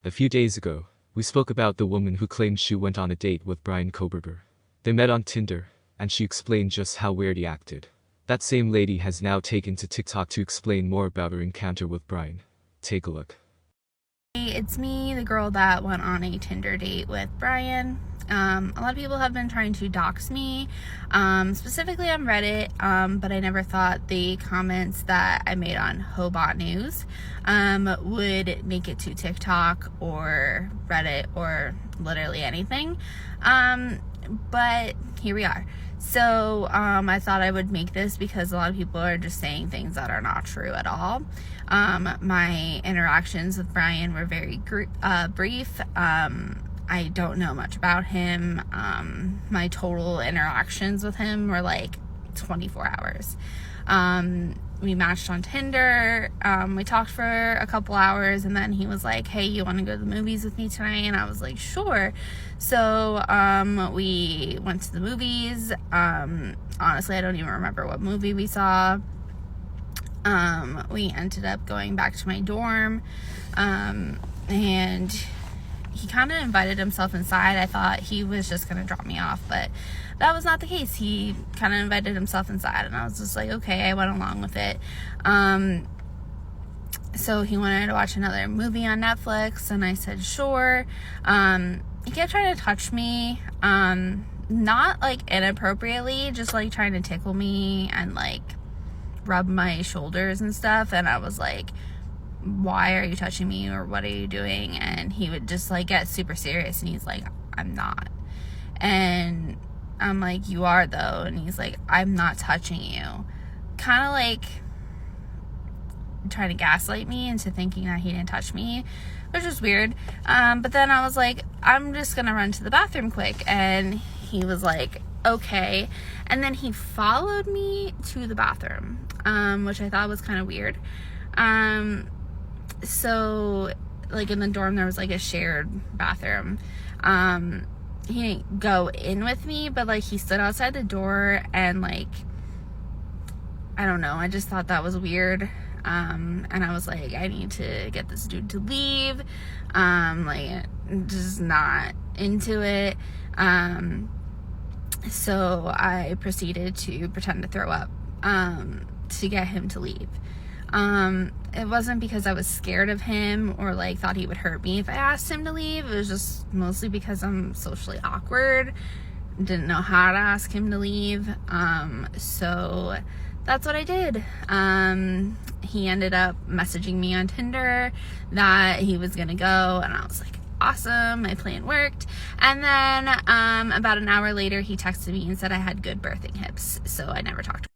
A few days ago, we spoke about the woman who claimed she went on a date with Bryan Kohberger. They met on Tinder, and she explained just how weird he acted. That same lady has now taken to TikTok to explain more about her encounter with Bryan. Take a look. Hey, it's me, the girl that went on a Tinder date with Bryan. A lot of people have been trying to dox me, specifically on Reddit, but I never thought the comments that I made on Hobot News would make it to TikTok or Reddit or literally anything. But here we are. So I thought I would make this because a lot of people are just saying things that are not true at all. My interactions with Bryan were very brief. I don't know much about him. My total interactions with him were like 24 hours. We matched on Tinder. We talked for a couple hours, and then he was like, hey, you want to go to the movies with me tonight? And I was like, sure. So we went to the movies. Honestly, I don't even remember what movie we saw. We ended up going back to my dorm, and he kind of invited himself inside. I thought he was just going to drop me off, but that was not the case. He kind of invited himself inside, and I was just like, okay, I went along with it. So he wanted to watch another movie on Netflix, and I said, sure. He kept trying to touch me, not like inappropriately, just like trying to tickle me and like rub my shoulders and stuff. And I was like, why are you touching me, or what are you doing? And he would just like get super serious, and he's like, I'm not. And I'm like, you are though. And he's like, I'm not touching you. Kind of like trying to gaslight me into thinking that he didn't touch me, which is weird. But then I was like, I'm just gonna run to the bathroom quick. And he was like, okay. And then he followed me to the bathroom, which I thought was kind of weird. So like in the dorm there was like a shared bathroom. He didn't go in with me, but like he stood outside the door, and like I don't know, I just thought that was weird. And I was like, I need to get this dude to leave. Like just not into it. So I proceeded to pretend to throw up to get him to leave. It wasn't because I was scared of him or like thought he would hurt me if I asked him to leave. It was just mostly because I'm socially awkward, didn't know how to ask him to leave. So that's what I did. He ended up messaging me on Tinder that he was gonna go, and I was like, awesome, my plan worked. And then about an hour later he texted me and said I had good birthing hips, so I never talked to him.